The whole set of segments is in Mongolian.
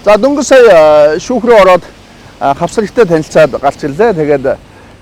За дөнгөж сая шүүхрээ ороод хавсрагтай танилцаад гарч ирлээ. Тэгээд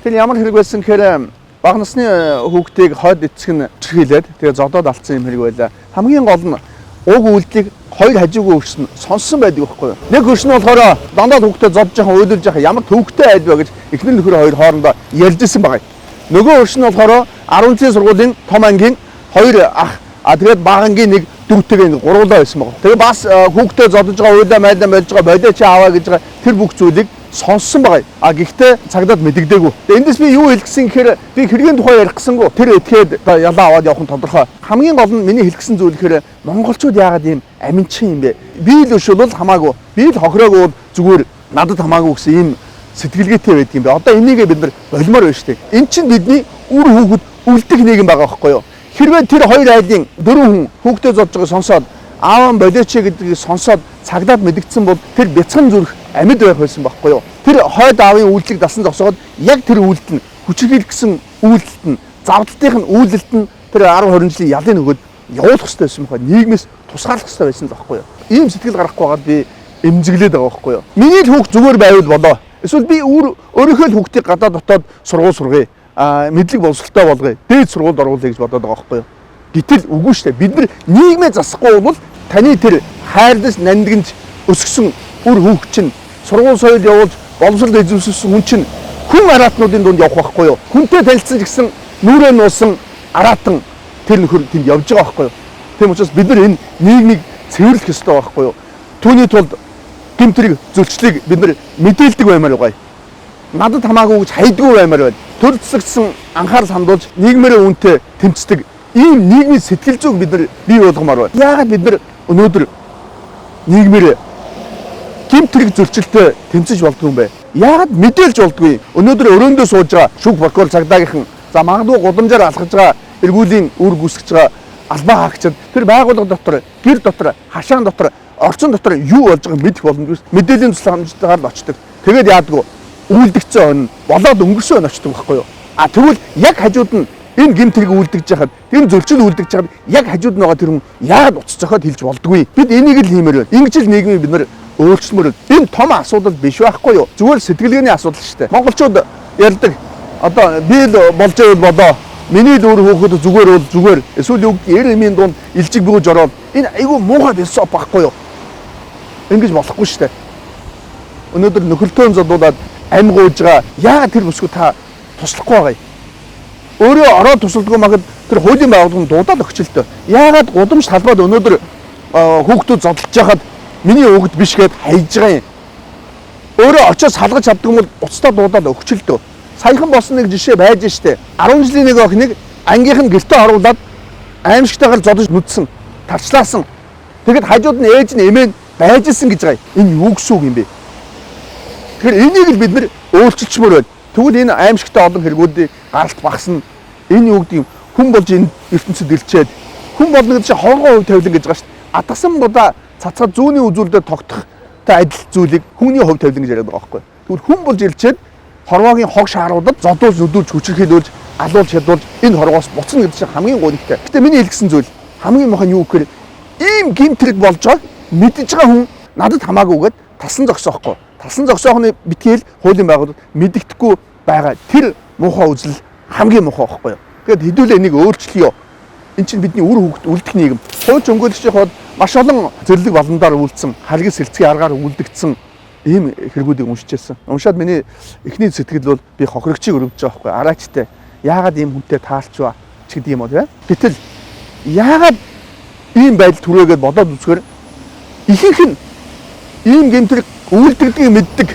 тэр ямар хэрэг байсан гэхээр бага насны хүүхдийг хойд эцэг нь чихээлээд тэгээд зодоод алдсан юм хэрэг байлаа. Хамгийн гол нь уг үйлдэлийг хоёр хажуугүй өршин сонссон байдаг байхгүй юу? Нэг өршин болохоор дандаа хүүхдээ зодж яхан уйлуулж яхан ямар төвхтэй айл ба гэж эхнэр нөхөр хоёр хоорондоо ярьжсэн байгаа. Нөгөө өршин болохоор 10-ийн сургуулийн том ангийн хоёр ах тэгээд бага ангийн нэг дүүтэйгээ гуруулаа байсан байгаа. Тэгээ бас хүүхдээ зодож байгаа уйлаа майлаа болж байгаа бодиоч аваа гэж байгаа тэр бүх зүйлийг сонссон байгаа. Гэхдээ цагдаад мэдэгдээгүй. Эндээс би юу хэлэх гэсэн гэхээр би хэргийн тухай ярих гэсэнгүү тэр этгээд ялаа аваад явах нь тодорхой. Хамгийн гол нь миний хэлэх гэсэн зүйл гэхээр монголчууд яагаад ийм аминчин юм бэ? Би л өшөөл хамаагүй. Би л хохироогүй зүгээр надад хамаагүй гэсэн ийм сэтгэлгээтэй байдаг юм бэ. Одоо энийгээ бид нар болмоор байна шүү дээ. Эн чинь бидний үр хүүхэд үлдэх нийгэм байгаа байхгүй юу? Хэрвээ тэр хоёр айлын дөрвөн хүн хүүхдээ зодж байгааг сонсоод ааван болиоч гэдгийг сонсоод цагдаад мэдгдсэн бол тэр бяцхан зүрх амьд байх байсан байхгүй юу? Тэр хойд аавын үйлдэлийг дасан зогсоод яг тэр үйлдэл нь хүчирхийлэх гэсэн үйлдэлт нь завдалтынх нь үйлдэлт нь тэр 10-20 жилийн ялын нөгөөд явуулах хэрэгтэй байсан байхгүй нийгмээс тусгаарлах хэрэгтэй байсан л байхгүй юу? Ийм сэтгэл гарахгүй байгаад би эмзэглээд байгаа байхгүй юу? Миний л хүүхд зүгээр байвал болоо. Эсвэл би өөрийнхөө л хүүхдийг гадаа дотоод сургууль сургая. Мэдлэг боловсролтой болгоё. Дээд сургуульд оруулъя гэж бодоод байгаа байхгүй юу? Гэтэл үгүй шүү дээ. Бид нар нийгмээ засахгүй бол таны тэр хайрлаж нандинж өсгсөн үр хүүхд чинь сургууль соёл явуулж боловсрол эзэмшсэн хүн чинь хүн араатнуудын дунд явах байхгүй юу? Хүнтэй танилцсан гэсэн нүрээ нуусан араатан тэр нөхөр тэнд явж байгаа байхгүй юу? Тийм учраас бид нар энэ нийгмийг цэвэрлэх ёстой байхгүй юу? Түүний тулд гэмтрийг зөрчлийг бид нар мэдээлдэг баймаар байгаа. Надад хамаагүй гэж хайдгүй баймаар байна. Төр засагдсан анхаарал хандуулж нийгмээрээ үнэтэй тэмцдэг ийм нийгмийн сэтгэл зүйг бид нар бий болгомоор байна. Яагаад бид нар өнөөдөр нийгмээрээ гэмтрийг зөрчилтэй тэмцэж болдгоо юм бэ? Яагаад мэдээлж болдгоо? Өнөөдөр өрөөндөө сууж байгаа шүүх прокурор цагдаагийнхан за магадгүй гудамжаар алхаж байгаа эргүүлийн үр гүйсгэж байгаа албаа хаагчид тэр байгууллага дотор гэр дотор хашаан дотор орчин дотор юу болж байгааг мэдэх боломжгүй мэдээллийн тусламжтайгаар л очдог. Тэгээд яадгүй үйлдэгцэн он болоод өнгөрсөн он очдог байхгүй юу? Тэгвэл яг хажууд нь энэ гэмтрийг үйлдэгж яхад энэ зөрчил үйлдэгж яхад яг хажууд нь байгаа тэр хүн яагаад уц зохиод хэлж болдгүй. Бид энийг л хиймээр байна. Ингэж л нийгмийг бид нар өөрчлөмөр. Энэ том асуудал биш байхгүй юу? Зүгээр сэтгэлгээний асуудал шүү дээ. Монголчууд ярьдаг одоо би л болж байвал болоо. Миний л өөр хүүхэд зүгээр бол зүгээр. Эсвэл үг 90-ийн дунд илжиг бөгөөж ороод энэ айгүй муухай философи байхгүй юу? Ингэж болохгүй шүү дээ. Өнөөдөр нөхөлтөө зодуулаад амь гууж байгаа яагаад тэр бүсгүй та туслахгүй байгаа юм? Өөрөө ороод тусалдгүй магад тэр хуулийн байгууллагын дуудаад өгчлөлтөө. Яагаад гудамж талбайд өнөөдөр хүүхдүүд зодолж яхад миний өгд биш гэд хайж байгаа юм. Өөрөө очиод салгаж чаддаг юм бол уцтаа дуудаад өгчлөлтөө. Саяхан болсон нэг жишээ байж штэ. 10 жилийн нэг охиныг ангийнх нь гэртээ оруулаад аимшигтайгаар зодож нүдсэн, тарчлаасан. Тэгэд хажууд нь ээж нь эмээ байжсэн гэж байгаа юм. Энэ юу гэсэн үг юм бэ? Тэгэхээр энийг л бид нар өөрчилчмөр байна. Тэгвэл энэ аимшигтай олон хэрэгүүдийн гаралт багасна. Энэ юу гэдэг юм? Хүн болж энэ ертөнцид илчээд хүн болно гэдэг чинь хоолгой хувь тавилан гэж байгаа шүү дээ. Атгасан будаа цацгад зүүнний үзүүлэлтэд тогтохтой адил зүйлийг хүний хувь тавилан гэж яриад байгаа байхгүй. Тэгвэл хүн болж илчээд хорвоогийн хог шааруудад зодуулж нүдүүлж хүчирхийлүүлж алуулж хядуулж энэ хорвоос буцна гэдэг чинь хамгийн гонигтай. Гэтэ миний хэлсэн зүйл хамгийн муухай нь юу гэхээр ийм гэмтрэг болж байгааг мэдж байгаа хүн надад хамаагүйгээд тасан зогсоохгүй. Тасан зогсоохны битгээл хуулийн байгууллагууд мэддэхгүй байгаа. Тэр муухай үзэл хамгийн муухай байхгүй юу? Тэгэхэд хэдүүлээ энийг өөрчлөё. Энд чинь бидний үр хүүхэд үлдэх нийгэм. Хууч өмгөөлөгчийн хувьд маш олон зэрлэг боломжоор үйлдсэн, харгил сэлцгийн аргаар үлдэгдсэн ийм хэрэгүүдийг уншижсэн. Уншаад миний эхний сэтгэл бол би хохирогчийг өрөвдөж байгаа байхгүй араачтай. Яагаад ийм хүнтэй таалчваа ч гэдэг юм бол тийм. Гэтэл яагаад ийм байдал түрээгээд бодоод үзэхээр ихэнх нь ийм гэмтрэг үйлдэгдгийг мэддэг.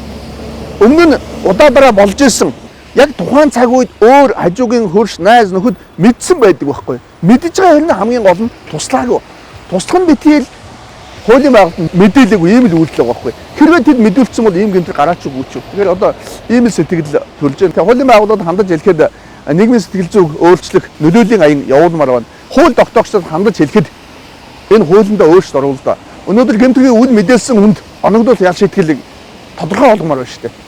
Өмнө нь удаадараа болж исэн. Яг тухайн цаг үед өөр хажуугийн хөрш найз нөхөд мэдсэн байдаг байхгүй. Мэдж байгаа хэрнээ хамгийн гол нь туслаагүй. Туслах нь битгийл хуулийн байгууллагад мэдээлээгүй ийм л үйлдэл байгаа байхгүй. Хэрвээ тэд мэдүүлсэн бол ийм гэмтрэг гараач үгүй ч. Тэгэхээр одоо ийм л сэтгэл төрж байна. Тэгээ хуулийн байгууллагад хандаж хэлэхэд нийгмийн сэтгэл зүйг өөрчлөх нөлөөлийн аян явуулмаар байна. Хууль тогтоогчдод хандаж хэлэхэд энэ хуулиндаа өөрчлөлт оруулаа. Өнөөдөр гэмтрийн үл мэдээлсэн хүнд оногдол ял шийтгэлийг тодорхой болгомоор байна шүү дээ.